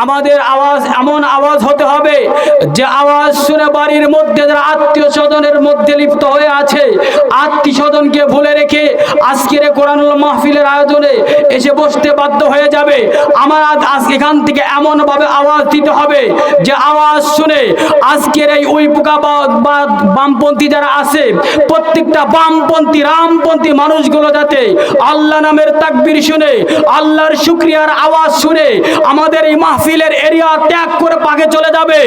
আমাদের আওয়াজ এমন আওয়াজ হতে হবে যে আওয়াজ শুনে বাড়ির মধ্যে যারা আত্মীয় স্বজনের মধ্যে লিপ্ত হয়ে আছে, আত্মীয় স্বজনকে ভুলে রেখে আজকের কোরআনুল মাহফিলের আয়োজনে এসে বসতে বাধ্য হয়ে যাবে। আমার আজ এখান থেকে এমনভাবে আওয়াজ দিতে হবে যে আওয়াজ শুনে আজকের এই উইপুকা বা বামপন্থী যারা আছে, প্রত্যেকটা বামপন্থী রামপন্থী মানুষগুলো যাতে আল্লাহ নামের তাকবীর শুনে, আল্লাহর শুকরিয়ার আওয়াজ শুনে আমাদের এই মাহফিলের এরিয়া ত্যাগ করে পাকে চলে যাবে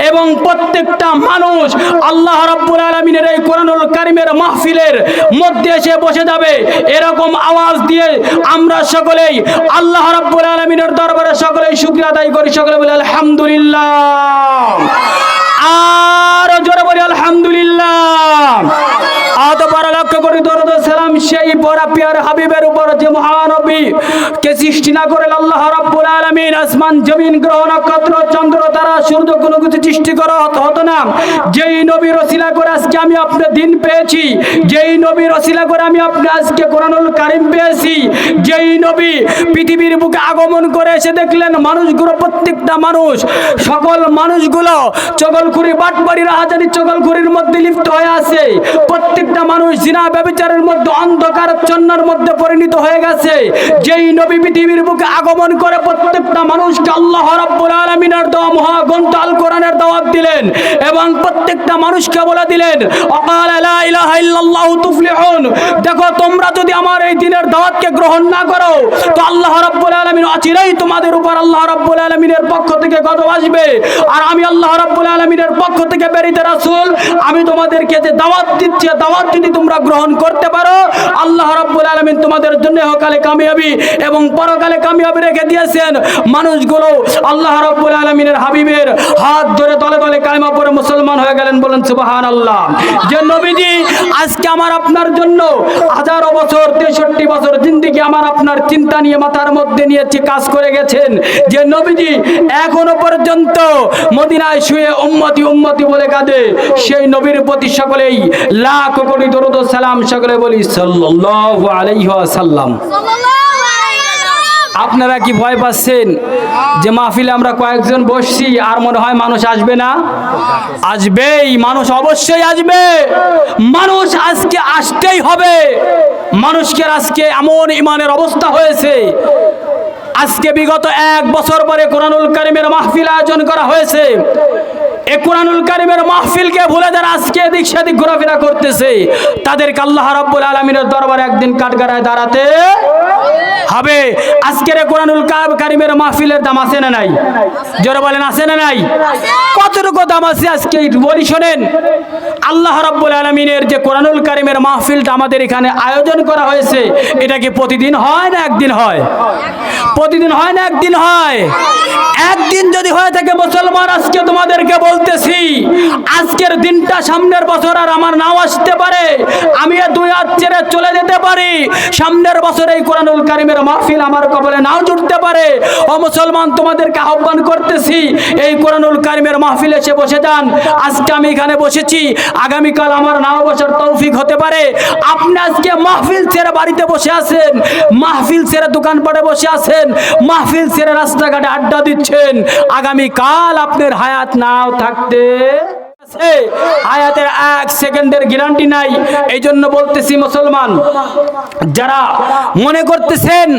এবং প্রত্যেকটা মানুষ আল্লাহ রাব্বুল আলামিনের এই কোরআনুল কারীমের মাহফিলের মধ্যে এসে বসে যাবে। এরকম আওয়াজ দিয়ে আমরা সকলেই আল্লাহ রাব্বুল আলামিনের দরবারে সকলেই শুকরিয়া আদায় করি। সকলে বলি আলহামদুলিল্লাহ, আর জোরে বলি আলহামদুলিল্লাহ। অতঃপর লক্ষ্য করি দরুদ সালাম সেই বড় পিয়ার হাবিবের উপর যে মহানবী কে সৃষ্টি না করেন আল্লাহ রাব্বুল আলামিন, আসমান জমিন গ্রহ নক্ষত্র চন্দ্র তারা সূর্য কোনো কিছু সৃষ্টি করা হতো না। যেই নবীর ওসিলা করে আজকে আমি আপনার দিন পেয়েছি, যেই নবীর ওসিলা করে আমি আপনার আজকে কোরআনুল কারীম পেয়েছি, যেই নবী পৃথিবীর বুকে আগমন করে এসে দেখলেন মানুষগুলো, প্রত্যেকটা মানুষ, সকল মানুষগুলো চগলখুরি বাটবাড়ি রাহাজানি চগলখুরির মধ্যে লিপ্ত হয়ে আছে। প্রত্যেকটা মানুষ জিনা ব্যভিচারের মধ্যে অন্ধকারাচ্ছন্নের মধ্যে পরিণত হয়ে গেছে। যেই নবী পৃথিবীর বুকে আগমন করে প্রত্যেকটা মানুষকে আল্লাহ রাব্বুল আলামিনের দেওয়া মহাগ্রন্থ আল কোরআনের দাওয়াত দিলেন এবং প্রত্যেকটা মানুষকে বলে দিলেন অকাল লা ইলাহা ইল্লাল্লাহু তুফলিহুন। দেখো তোমরা যদি আমার এই দিনের দাওয়াতকে গ্রহণ না করো তো আল্লাহ রাব্বুল আলামিন অচিরেই তোমাদের উপর আল্লাহ রাব্বুল আলামিনের পক্ষ থেকে গজব আসবে। আর আমি আল্লাহ রাব্বুল আলামিনের পক্ষ থেকে প্রেরিত রাসূল, আমি তোমাদেরকে যে দাওয়াত দিচ্ছি, দাওয়াত যদি তোমরা গ্রহণ করতে পারো আল্লাহ রাব্বুল আলামিন তোমাদের জন্য ইহকালে কামিয়াবি এবং পরকালে কামিয়াবি রেখে দিয়েছেন। মানুষগুলো আল্লাহ রাব্বুল আলামিনের হাবিবের হাত ধরে তলে তলে কালেমা পড়ে মুসলমান হয়ে গেলেন। বলেন সুবহানাল্লাহ। যে নবীজি আজকে আমার আপনার জন্য হাজারো বছর 63 বছর জিন্দেগি আমার আপনার চিন্তা নিয়ে মাথার মধ্যে নিয়েছে কাজ করে গেছেন, যে নবীজি এখনো পর্যন্ত মদিনায় শুয়ে উম্মতি উম্মতি বলে কাঁদে, সেই নবীর প্রতি সকলেই লাখ কোটি দরুদ ও সালাম সকলে বলি সাল্লাল্লাহু আলাইহি ওয়াসাল্লাম। আপনারা কি ভয় পাচ্ছেন যে মাহফিলে আমরা কয়েকজন বসছি আর মনে হয় মানুষ আসবে না? আসবেই, মানুষ অবশ্যই আসবে। মানুষ আজকে আসতেই হবে। মানুষকে আজকে এমন ইমানের অবস্থা হয়েছে, আজকে বিগত 1 বছর পরে কোরআনুল কারীমের মাহফিল আয়োজন করা হয়েছে। এই কোরআনুল কারীমের মাহফিলকে ভুলে যারা আজকে এদিক সেদিক ঘোরাফেরা করতেছে তাদেরকে আল্লাহ রাব্বুল আলামিনের দরবারে একদিন কাঠগড়ায় দাঁড়াতে হবে। আজকের কোরআনুল কারীমের মাহফিলের দাম আছে না নাই? জোরে বলেন আছে না নাই? কতটুকু দাম আছে আজকে বলি শোনেন। আল্লাহ রাব্বুল আলামিনের যে কোরআনুল কারীমের মাহফিলটা আমাদের এখানে আয়োজন করা হয়েছে, এটা কি প্রতিদিন হয় না একদিন হয়? প্রতিদিন হয় না একদিন হয়? একদিন যদি হয়ে থাকে মুসলমান, আজকে তোমাদেরকে বলতেছি আজকের দিনটা সামনের বছর আর আমার নাও আসতে পারে, আমি দুই হাত ছেড়ে চলে যেতে পারি, সামনের বছর এই কোরআনুল কারীমের মাহফিল আমার কবলে নাও জুটতে পারে। ও মুসলমান, তোমাদেরকে আহ্বান করতেছি এই কোরআনুল কারীমের মাহফিলে এসে বসে যান। আজকে আমি এখানে বসেছি, আগামীকাল আমার নাও বসার তৌফিক হতে পারে। আপনি আজকে মাহফিল ছেড়ে বাড়িতে বসে আছেন, মাহফিল ছেড়ে দোকানপাটে বসে আছেন, মাহফিল ছেড়ে রাস্তাঘাটে আড্ডা দিচ্ছেন, আগামীকাল আপনার হায়াত নাও থাকতে হায়াতের 1 সেকেন্ডের গ্যারান্টি নাই। এই জন্য বলতেছি মুসলমান, যারা মনে করতেছেন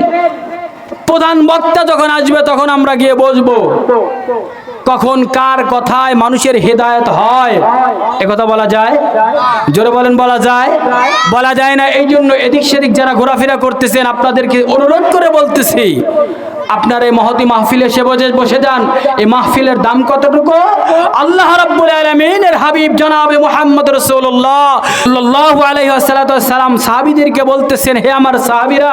প্রধান বক্তা যখন আসবে তখন আমরা গিয়ে বসবো, কখন কার কথায় মানুষের হেদায়েত হয় এ কথা বলা যায়? জোরে বলেন, বলা যায়? বলা যায় না। এই জন্য এদিক সেদিক যারা ঘোরাফেরা করতেছেন আপনাদেরকে অনুরোধ করে বলতেছি, আপনার এই মহতি মাহফিলে এসে বসে যান। এই মাহফিলের দাম কতটুকু? আল্লাহ রাব্বুল আলামিনের হাবিব জনাবে মুহাম্মদ রাসূলুল্লাহ সাল্লাল্লাহু আলাইহি ওয়াসাল্লাম সাহাবীদেরকে বলতেছেন, হে আমার সাহাবীরা,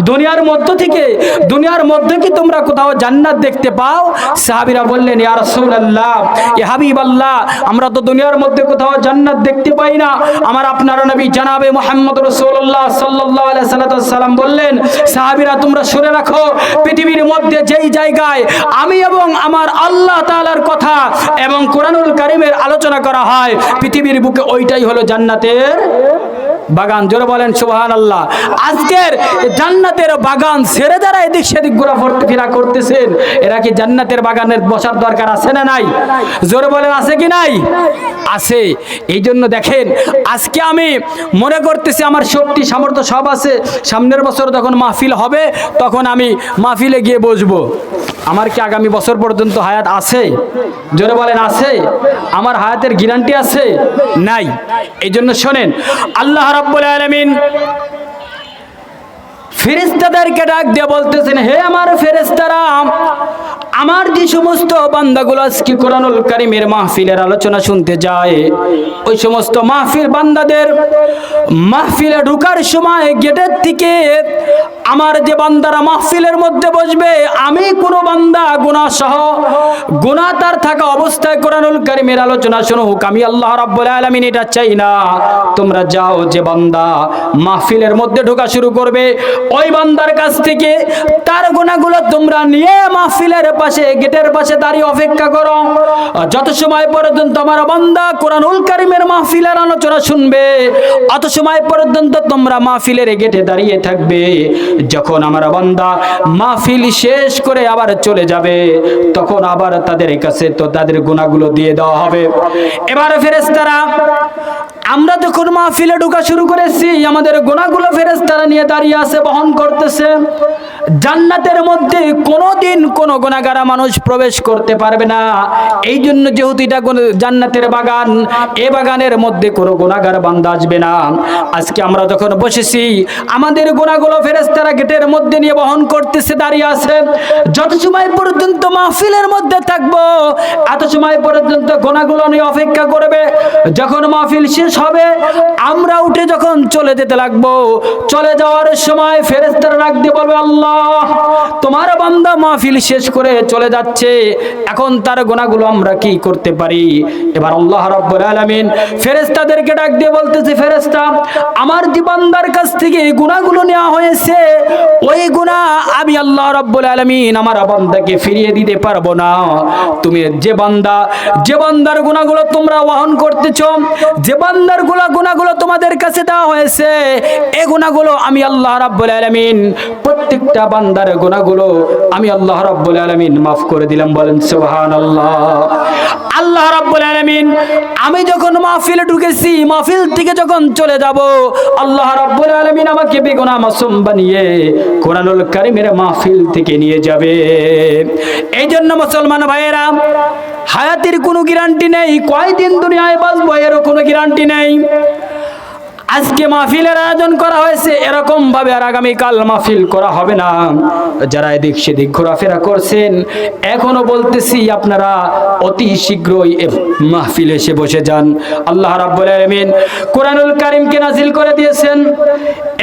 দুনিয়ার মধ্যে কি তোমরা কোথাও জান্নাত দেখতে পাও? সাহাবীরা বললেন, ইয়া রাসূলুল্লাহ, ইয়া হাবিবাল্লাহ, আমরা তো দুনিয়ার মধ্যে কোথাও জান্নাত দেখতে পাই না। আমার আপনার নবী জনাবে মুহাম্মদ রাসূলুল্লাহ সাল্লাল্লাহু আলাইহি ওয়াসাল্লাম বললেন, সাহাবীরা তোমরা শুনে রাখো, পৃথিবীর মধ্যে যেই জায়গায় আমি এবং আমার আল্লাহ তাআলার কথা এবং কোরআনুল কারীমের আলোচনা করা হয়, পৃথিবীর বুকে ওইটাই হলো জান্নাতের বাগান। জোরে বলেন সুবহানাল্লাহ। আজকের জান্নাতের বাগান ছেড়ে যারা এদিক সেদিক ঘোরাফেরা করতেছেন, এরা কি জান্নাতের বাগানের বসার দরকার আছে না নাই? জোরে বলেন আছে কি নাই? আছে। এই জন্য দেখেন আজকে আমি মনে করতেছি আমার শক্তি সামর্থ্য সব আছে, সামনের বছর যখন মাহফিল হবে তখন আমি মাহফিলে গিয়ে বসবো। আমার কি আগামী বছর পর্যন্ত হায়াত আছে? জোরে বলেন আছে? আমার হায়াতের গ্যারান্টি আছে? নাই। এই জন্য শোনেন, আল্লাহ রাব্বুল আলামিন ফেরেশতাদেরকে ডাক দিয়ে বলতেছেন, হে আমার ফেরেশতারা, আমার যে সমস্ত বান্দাগুলো আজকে কোরআনুল কারীমের মাহফিলের আলোচনা শুনতে যায়, ওই সমস্ত মাহফিল বান্দাদের মাহফিলে ঢোকার সময় গেটের থেকে আমার যে বান্দারা মাহফিলের মধ্যে বসবে, আমি কোনো বান্দা গুনাহ সহ গুনাহ তার থাকা অবস্থায় কোরআনুল কারীমের আলোচনা শুনুক, আমি আল্লাহ রাব্বুল আলামিন এটা চাই না। তোমরা যাও, যে বান্দা মাহফিলের মধ্যে ঢোকা শুরু করবে ওই বান্দার কাছ থেকে তার গুনাহগুলো তোমরা নিয়ে মাহফিলের পাশে গেটের পাশে দাঁড়িয়ে অপেক্ষা করো, যত সময় পর্যন্ত আমার বান্দা কোরআনুল কারীমের মাহফিলের আলোচনা শুনবে অত সময় পর্যন্ত তোমরা মাহফিলের গেটে দাঁড়িয়ে থাকবে। যখন আমার বান্দা মাহফিল শেষ করে আবার চলে যাবে, তখন আবার তাদের কাছে তো তাদের গুনাহগুলো দিয়ে দেওয়া হবে। এবারে ফেরেশতারা, আমরা যখন মাহফিলে ঢোকা শুরু করেছি, আমাদের গুনাহগুলো ফেরেশতারা নিয়ে দাঁড়িয়ে আছে, বহন করতেছে। জান্নাতের মধ্যে কোনোদিন কোনো গুনাহগার মানুষ প্রবেশ করতে পারবে না। এই জন্য যেহেতু এটা জান্নাতের বাগান, এ বাগানের মধ্যে কোনো গুনাহগার বান্দা আসবে না। আজকে আমরা যখন বসেছি, আমাদের গুনাহগুলো ফেরেশতারা গেটের মধ্যে নিয়ে বহন করতেছে, দাঁড়িয়ে আছে। যত সময় পর্যন্ত মাহফিলের মধ্যে থাকবো এত সময় পর্যন্ত গুনাহগুলো নিয়ে অপেক্ষা করবে। যখন মাহফিল শেষ হবে, আমরা উঠে যখন চলে যেতে লাগবো, চলে যাওয়ার সময় ফেরেশতারা ডাক দিয়ে বলবে, আল্লাহ, তোমার বান্দা মাহফিল শেষ করে চলে যাচ্ছে, এখন তার গুনাহগুলো আমরা কি করতে পারি? এবার আল্লাহ রাব্বুল আলামিন ফেরেশতাদেরকে ডাক দিয়ে বলতেছে, ফেরেশতা, আমার যে বান্দার কাছ থেকে গুনাহগুলো নেওয়া হয়েছে, ওই গুনাহ আমি আল্লাহ রাব্বুল আলামিন আমার বান্দাকে ফিরিয়ে দিতে পারবো না। তুমি যে বান্দার গুনাহগুলো তোমরা বহন করতেছো, যে বান্দার গুনাহগুলো তোমাদের কাছে দেওয়া হয়েছে, এই গুনাহগুলো আমি আল্লাহ রাব্বুল আলামিন প্রত্যেকটা বান্দার গুনাহগুলো আমি আল্লাহ রাব্বুল আলামিন মাফ করে দিলাম। বলেন সুবহানাল্লাহ। আল্লাহ রাব্বুল আলামিন, আমি যখন মাহফিলে ঢুকেছি, মাহফিল থেকে যখন চলে যাব, আল্লাহ রাব্বুল আলামিন আমাকে বেগুনাহ মাসুম বানিয়ে কোরআনুল কারীমের মাহফিল থেকে নিয়ে যাবে। এই জন্য মুসলমান ভাইয়েরা, হায়াতের কোনো গ্যারান্টি নেই, কয়দিন দুনিয়ায় বাঁচবো এরও কোনো গ্যারান্টি নেই। আজকে মাহফিলের আয়োজন করা হয়েছে, এরকম ভাবে আর আগামীকাল মাহফিল করা হবে না। যারা এদিক সেদিক ঘোরাফেরা করছেন, এখনো বলতেছি আপনারা অতি শীঘ্রই মাহফিলে এসে বসে যান। আল্লাহ রাব্বুল আলামিন কোরআনুল কারীমকে নাজিল করে দিয়েছেন।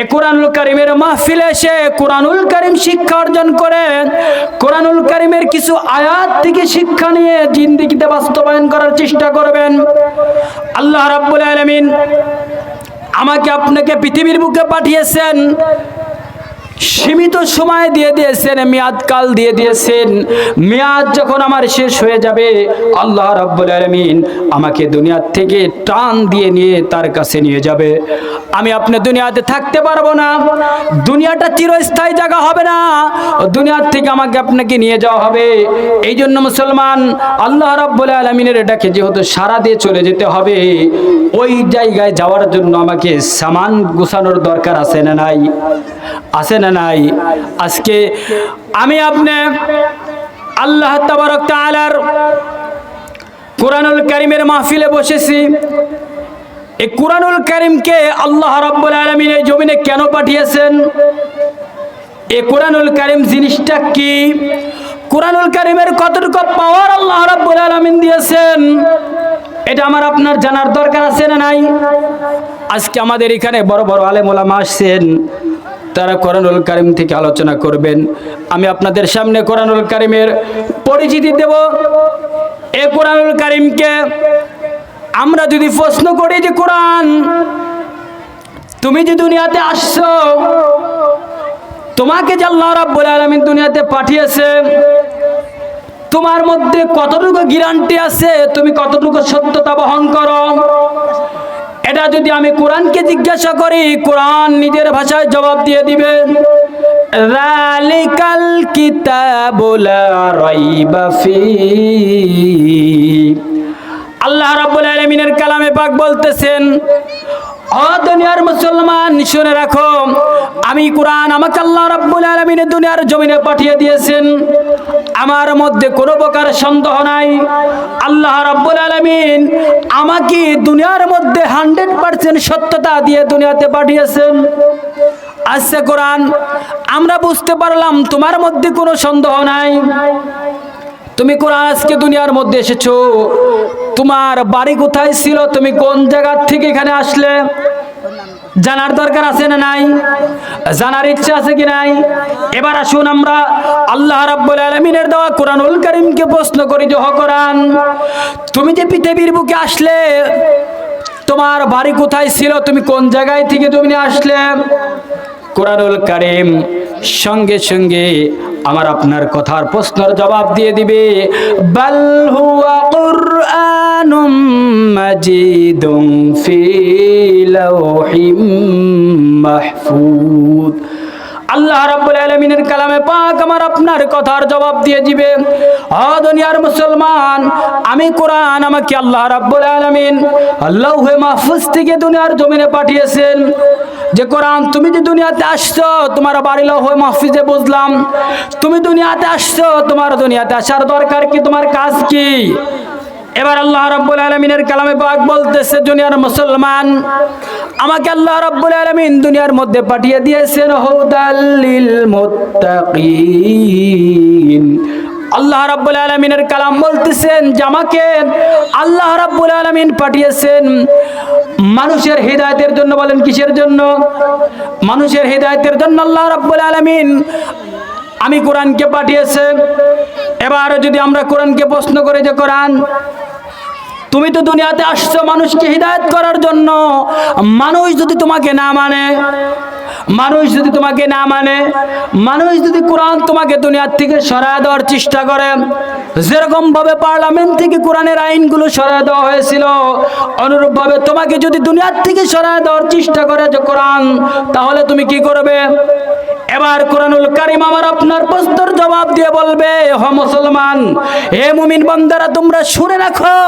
এই কোরআনুল কারীমের মাহফিলে এসে কোরআনুল কারীম শিক্ষা অর্জন করে, কোরআনুল কারীমের কিছু আয়াত থেকে শিক্ষা নিয়ে জিন্দেগিতে বাস্তবায়ন করার চেষ্টা করবেন। আল্লাহ রাব্বুল আলামিন আমাকে আপনাকে পৃথিবীর বুকে পাঠিয়েছেন, সীমিত সময় দিয়ে দিয়েছেন, মেয়াদ কাল দিয়ে দিয়েছেন। মেয়াদ যখন আমার শেষ হয়ে যাবে, আল্লাহ রাব্বুল আলামিন আমাকে দুনিয়া থেকে টান দিয়ে নিয়ে তার কাছে নিয়ে যাবে। আমি আপনি দুনিয়াতে থাকতে পারবো না, দুনিয়াটা চিরস্থায়ী জায়গা হবে না, দুনিয়ার থেকে আমাকে আপনাকে নিয়ে যাওয়া হবে। এই জন্য মুসলমান, আল্লাহ রাব্বুল আলামিনের এটাকে যেহেতু সারা দিয়ে চলে যেতে হবে, ওই জায়গায় যাওয়ার জন্য আমাকে সামান গোছানোর দরকার আছে না নাই? আছে না নাই? আজকে আমি আপনি আল্লাহ তাবারক তাআলার কোরআনুল কারীমের মাহফিলে বসেছি। এই কোরআনুল কারীমকে আল্লাহ রাব্বুল আলামিন এই জমিনে কেন পাঠিয়েছেন? এই কোরআনুল কারীম জিনিসটা কি? কোরআনুল কারীমের কতটুকু পাওয়ার আল্লাহ রাব্বুল আলামিন দিয়েছেন, এটা আমার আপনার জানার দরকার আছে না নাই? আজকে আমাদের এখানে বড় বড় আলেম ওলামা আসছেন, তারা কোরআনুল কারীম থেকে আলোচনা করবেন। আমি আপনাদের সামনে কোরআনুল কারীমের পরিচিতি দেব। এই কোরআনুল কারীমকে আমরা যদি প্রশ্ন করি যে, কোরআন, তুমি যে দুনিয়াতে আসছো, তোমাকে যে আল্লাহ রাব্বুল আলামিন দুনিয়াতে পাঠিয়েছে, তোমার মধ্যে কতটুকু গ্যারান্টি আছে, তুমি কতটুকু সত্যতা বহন করো? এটা যদি আমি কোরআনকে জিজ্ঞাসা করি, কোরআন নিজের ভাষায় জবাব দিয়ে দিবে, যালিকাল কিতাবু লা রাইবা ফীহি। আল্লাহ রাব্বুল আলামিনের কালামে পাক বলতেছেন, ও দুনিয়ার মুসলমান শুনে রাখো, আমি কোরআন আমাকে আল্লাহ রাব্বুল আলামিন দুনিয়ার জমিনে পাঠিয়ে দিয়েছেন, আমার মধ্যে কোনো প্রকার সন্দেহ নাই। আল্লাহ রাব্বুল আলামিন আমাকে দুনিয়ার মধ্যে 100% সত্যতা দিয়ে দুনিয়াতে পাঠিয়েছেন। আজকে কোরআন আমরা বুঝতে পারলাম তোমার মধ্যে কোনো সন্দেহ নাই। তুমি কোরআন আজকে দুনিয়ার মধ্যে এসেছো, তোমার বাড়ি কোথায় ছিল, তুমি কোন জায়গা থেকে এখানে আসলে, জানার দরকার আছে না নাই? জানার ইচ্ছা আছে কি নাই? এবার আসুন আমরা আল্লাহ রাব্বুল আলামিনের দেওয়া কোরআনুল কারীমকে প্রশ্ন করি যে কোরআন, তুমি যে পৃথিবীর বুকে আসলে, তোমার বাড়ি কোথায় ছিল, তুমি কোন জায়গায় থেকে তুমি আসলে? কোরআনুল কারীম সঙ্গে সঙ্গে আমার আপনার কথার প্রশ্নের জবাব দিয়ে দিবে, বাল হুয়া কুরআনুম মাজিদুম ফি লাওহিম মাহফুজ। আল্লাহ রাব্বুল আলামিনের কালামে পাক আমার আপনার কথার জবাব দিয়ে দিবে, ও দুনিয়ার মুসলমান, আমি কোরআন আমাকে আল্লাহ রাব্বুল আলামিন লাওহে মাহফুজ থেকে দুনিয়ার জমিনে পাঠিয়েছেন। যে কোরআন তুমি যে দুনিয়াতে আসছো, তোমার বাড়ি লাওহে মাহফুজে বুঝলাম, তুমি দুনিয়াতে আসছো, তোমার দুনিয়াতে আসার দরকার কি, তোমার কাজ কি? এবার আল্লাহ রাব্বুল আলামিনের কালামে পাক বলতেছে, দুনিয়ার মুসলমান, আমাকে আল্লাহ রাব্বুল আলামিন দুনিয়ার মধ্যে পাঠিয়ে দিয়েছেন হুদাল লিল মুত্তাকিন। আল্লাহ রাব্বুল আলামিনের কালাম বলতেছেন যে আমাকে আল্লাহ রাব্বুল আলামিন পাঠিয়েছেন মানুষের হিদায়াতের জন্য। বলেন কিসের জন্য? মানুষের হিদায়াতের জন্য আল্লাহ রাব্বুল আলামিন আমি কোরআনকে পাঠিয়েছে। এবার যদি আমরা কোরআনকে প্রশ্ন করি যে কোরআন, তুমি তো দুনিয়াতে আসছো মানুষকে হিদায়াত করার জন্য, মানুষ যদি তোমাকে না মানে, মানুষ যদি তোমাকে না মানে, মানুষ যদি কোরআন তোমাকে দুনিয়ার থেকে সরায় দেওয়ার চেষ্টা করে, যেরকম ভাবে পার্লামেন্ট থেকে কোরআনের আইনগুলো সরায় দেওয়া হয়েছিল, অনুরূপ ভাবে তোমাকে যদি দুনিয়ার থেকে সরায় দেওয়ার চেষ্টা করে যে কোরআন, তাহলে তুমি কি করবে? এবার কোরআনুল কারীম আমার আপনার প্রশ্নের জবাব দিয়ে বলবে, হে মুসলমান, হে মুমিন বান্দারা, তোমরা শুনে রাখো,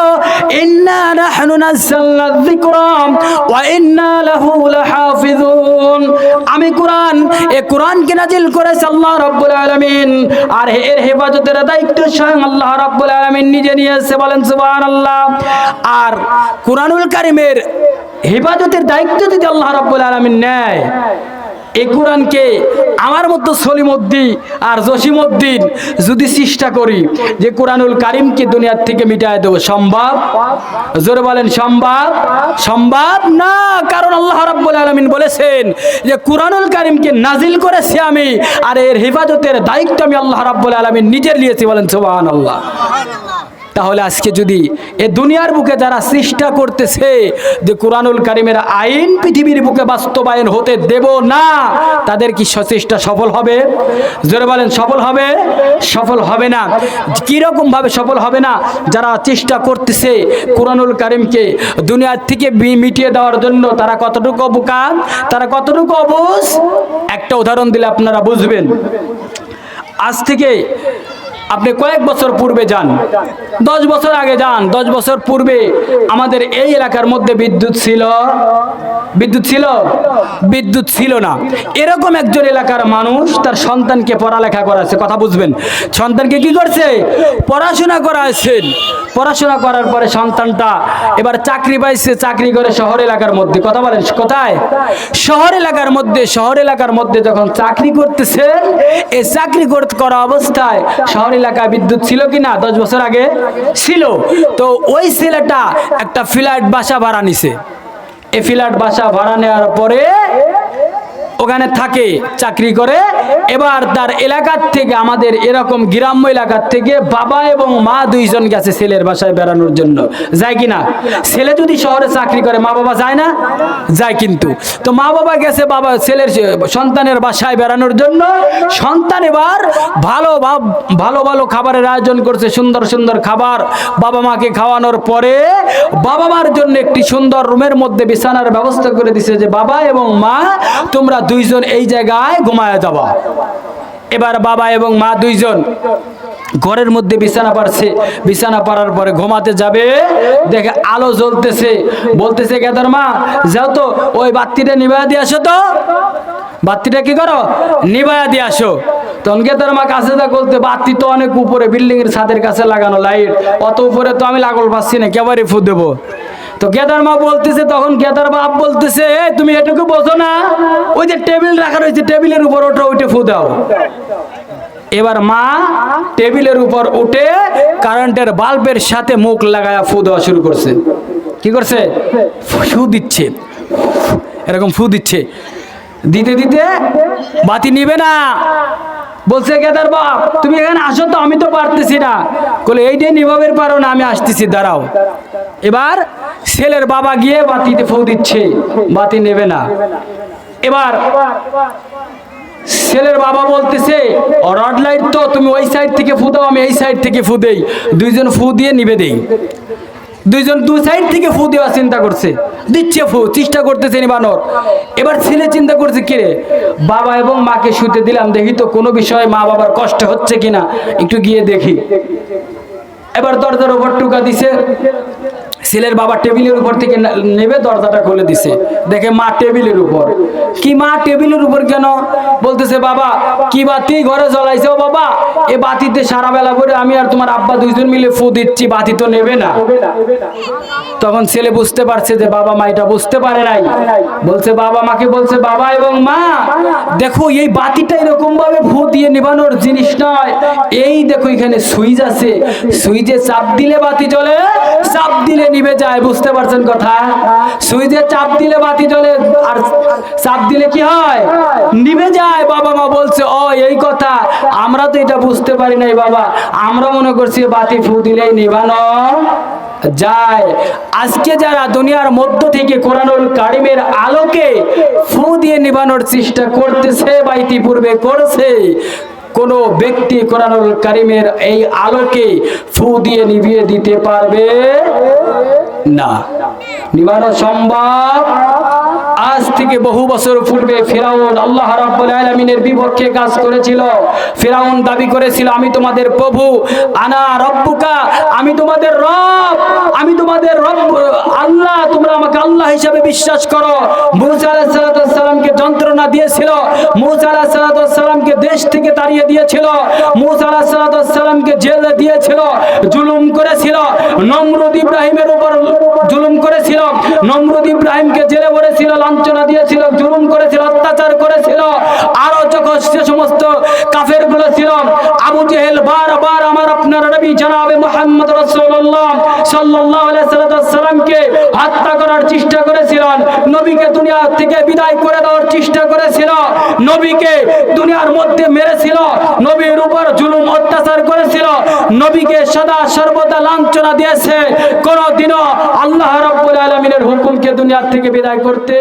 ইন্না নাহনু নাযালনা যিকরা ওয়া ইন্না লাহু লাহাফিজুন। আমি কোরআন, এই কোরআনকে নাজিল করেছে আল্লাহ রাব্বুল আলামিন, আর এর হেফাজতের দায়িত্ব স্বয়ং আল্লাহ রাব্বুল আলামিন নিজে নিয়েছে। বলেন সুবহানাল্লাহ। আর কোরআনুল কারীমের হেফাজতের দায়িত্ব যদি আল্লাহ রাব্বুল আলামিন নেয়, এই কোরআনকে আমার মতো সলিমউদ্দিন আর জসিমউদ্দিন যদি চেষ্টা করি যে কোরআনুল কারীমকে দুনিয়ার থেকে মিটায় দেব, সম্ভব? জোরে বলেন সম্ভব? সম্ভব না। কারণ আল্লাহ রাব্বুল আলামিন বলেছেন যে কোরআনুল কারীমকে নাজিল করেছি আমি, আর এর হেফাজতের দায়িত্ব আমি আল্লাহ রাব্বুল আলামিন নিজের নিয়েছি। বলেন সুবহানাল্লাহ। তাহলে আজকে যদি এ দুনিয়ার বুকে যারা চেষ্টা করতেছে যে কোরআনুল কারীমের আইন পৃথিবীর বুকে বাস্তবায়ন হতে দেব না, তাদের কি সচেষ্টা সফল হবে? জোরে বলেন সফল হবে? সফল হবে না। কিরকম ভাবে সফল হবে না? যারা চেষ্টা করতেছে কোরআনুল কারীমকে দুনিয়ার থেকে মিটিয়ে দেওয়ার জন্য, তারা কতটুকু বোকা, তারা কতটুকু অবুঝ। একটা উদাহরণ দিলে আপনারা বুঝবেন। আজ থেকে আপনি কয়েক বছর পূর্বে যান, 10 বছর আগে যান, 10 বছর পূর্বে আমাদের এই এলাকার মধ্যে বিদ্যুৎ ছিল? বিদ্যুৎ ছিল? বিদ্যুৎ ছিল না। এরকম একজন এলাকার মানুষ তার সন্তানকে পড়ালেখা করাচ্ছে, কথা বুঝবেন, সন্তানকে কি করছে? পড়াশোনা করাচ্ছেন। পড়াশোনা করার পরে সন্তানটা এবার চাকরি পাইছে, চাকরি করে শহর এলাকার মধ্যে, কথা বলেন কোথায়? শহর এলাকার মধ্যে। শহর এলাকার মধ্যে যখন চাকরি করতেছেন, এই চাকরি করা অবস্থায় শহর এলাকায় বিদ্যুৎ ছিল কিনা? 10 বছর আগে ছিল। তো ওই ছেলেটা একটা ফ্ল্যাট বাসা ভাড়া নিছে। এই ফ্ল্যাট বাসা ভাড়া নেওয়ার পরে ওখানে থাকে, চাকরি করে। এবার তার এলাকার থেকে, আমাদের এরকম গ্রাম্য এলাকার থেকে বাবা এবং মা দুইজন গেছে ছেলের বাসায় বেড়ানোর জন্য। যায় কিনা? ছেলে যদি শহরে চাকরি করে মা বাবা যায় না? যায়। কিন্তু তো মা বাবা গেছে বাবা ছেলের সন্তানের বাসায় বেড়ানোর জন্য। সন্তান এবার ভালো ভালো খাবারের আয়োজন করছে, সুন্দর সুন্দর খাবার বাবা মাকে খাওয়ানোর পরে বাবা মার জন্য একটি সুন্দর রুমের মধ্যে বিছানার ব্যবস্থা করে দিছে যে বাবা এবং মা তোমরা দুইজন এই জায়গায় ঘুমায় যাবা। এবার বাবা এবং মা দুইজন ঘরের মধ্যে বিছানা পারছে, বিছানা পারার পরে ঘুমাতে যাবে, দেখে আলো জ্বলতেছে, বলতেছে গেদার মা যাও তো ওই বাতিটা নিভায়া দিয়ে আসো তো, বাতিটা কি করো নিভায়া দিয়ে আসো। তখন গেদার মা কাছে যা বলতে বাতি তো অনেক উপরে, বিল্ডিং এর ছাদের কাছে লাগানো লাইট, অত উপরে তো আমি লাগল পাচ্ছি না, কেবারে ফু দেবো। তো গেদার মা বলতেছে, তখন গেদার বাপ বলতেছে তুমি এটুকু বোঝো না, ওই যে টেবিল রাখা রয়েছে টেবিলের উপর ওঠো, ওইটা ফু দাও। এবার মা টেবিলের উপর উঠে কারেন্টের বাল্বের সাথে মুখ লাগায়া ফু দেওয়া শুরু করছে। কি করছে? ফু দিচ্ছে, এরকম ফু দিচ্ছে। দিতে দিতে বাতি নিবে না। বলছে গেদার বাপ তুমি এখানে আসো তো, আমি তো পারতেছি না। বলে এইটাই নিভাবে পারো না, আমি আসতেছি দাঁড়াও। এবার ছেলের বাবা গিয়ে বাতিতে ফু দিচ্ছে, বাতি নেবে না। এবার ছেলের বাবা বলতেছে রড লাইট তো, তুমি ওই সাইড থেকে ফু দাও, আমি এই সাইড থেকে ফু দেই, দুইজন ফু দিয়ে নিবে দেই। দুইজন দুই সাইড থেকে ফু দেওয়া চিন্তা করছে, দিচ্ছে ফু, চেষ্টা করতেছে নিবানোর। এবার ছেলে চিন্তা করছে কিরে বাবা এবং মাকে শুতে দিলাম, দেখি তো কোনো বিষয়ে মা বাবার কষ্ট হচ্ছে কিনা, একটু গিয়ে দেখি। এবার দরজার উপর টুকা দিছে, ছেলের বাবা টেবিলের উপর থেকে নেবে দরজাটা খুলে দিছে, দেখে মা টেবিলের উপর। কি মা টেবিলের উপর কেন? বলতেছে বাবা কি বাতি ঘরে জ্বলাইছে? ও বাবা এ বাতিতে সারা বেলা করে আমি আর তোমার আব্বা দুইজন মিলে ফু দিচ্ছি, বাতি তো নেবে না। তখন ছেলে বুঝতে পারছে যে বাবা মা এটা বুঝতে পারে নাই। বলছে বাবা মাকে বলছে বাবা এবং মা দেখো এই বাতিটা এরকম ভাবে ফু দিয়ে নিবানোর জিনিস নয়, এই দেখো এখানে সুইচ আছে, সুইচে চাপ দিলে বাতি জ্বলে, চাপ দিলে নিভে যায়। বুঝতে পারছেন কথা? সুইচে চাপ দিলে বাতি জ্বলে আর চাপ দিলে কি হয়? নিভে যায়। বাবা মা বলছে ও এই কথা, আমরা তো এটা বুঝতে পারি নাই বাবা, আমরা মনে করছি বাতি ফু দিলেই নিভানো যায়। আজকে যারা দুনিয়ার মধ্য থেকে কোরআনুল কারিমের আলোকে ফু দিয়ে নিভানোর চেষ্টা করতেছে বা ইতিপূর্বে করেছে, কোন ব্যক্তি কোরআনুল কারিমের এই আলোকে ফু দিয়ে নিভিয়ে দিতে পারবে না, নিভানো সম্ভব। আজ থেকে বহু বছর পূর্বে ফিরাউন আল্লাহ রাব্বুল আলামিনের বিপক্ষে কাজ করেছিল। ফিরাউন দাবি করেছিল আমি তোমাদের প্রভু, আনা রব্বুকা, আমি তোমাদের রব, আমি তোমাদের রব আল্লাহ, তোমরা আমাকে আল্লাহ হিসেবে বিশ্বাস করো। মুসা আলাইহিস সালামকে যন্ত্রণা দিয়েছিল, মুসা আলাইহিস সালামকে দেশ থেকে তাড়িয়ে দিয়েছিল, মুসা আলাইহিস সালামকে জেলে দিয়েছিল, জুলুম করেছিল, নমরুদ ইব্রাহিমের উপর জুলুম করেছিল, নমরুদ ইব্রাহিমকে জেলে ভরেছিল, লাঞ্ছনা দিয়েছিল, জুলুম করেছিল, অত্যাচার করেছিল। আরো যখন সে সমস্ত কাফের গুলো ছিল, আবু জেহেল বারবার আমার আপনার নবী জনাবে মুহাম্মদ রাসূলুল্লাহ সাল্লাল্লাহু আলাইহি সাল্লামকে হত্যা করার চেষ্টা করেছিলেন, নবীকে দুনিয়া থেকে বিদায় করে দেওয়ার চেষ্টা করেছিল, নবীকে দুনিয়ার মধ্যে মেরেছিল, নবীর উপর জুলুম অত্যাচার করেছিল, নবীকে সদা সর্বদা লাঞ্ছনা দিয়েছে। কোনদিনও আল্লাহ রাব্বুল আলামিনের হুকুমকে দুনিয়া থেকে বিদায় করতে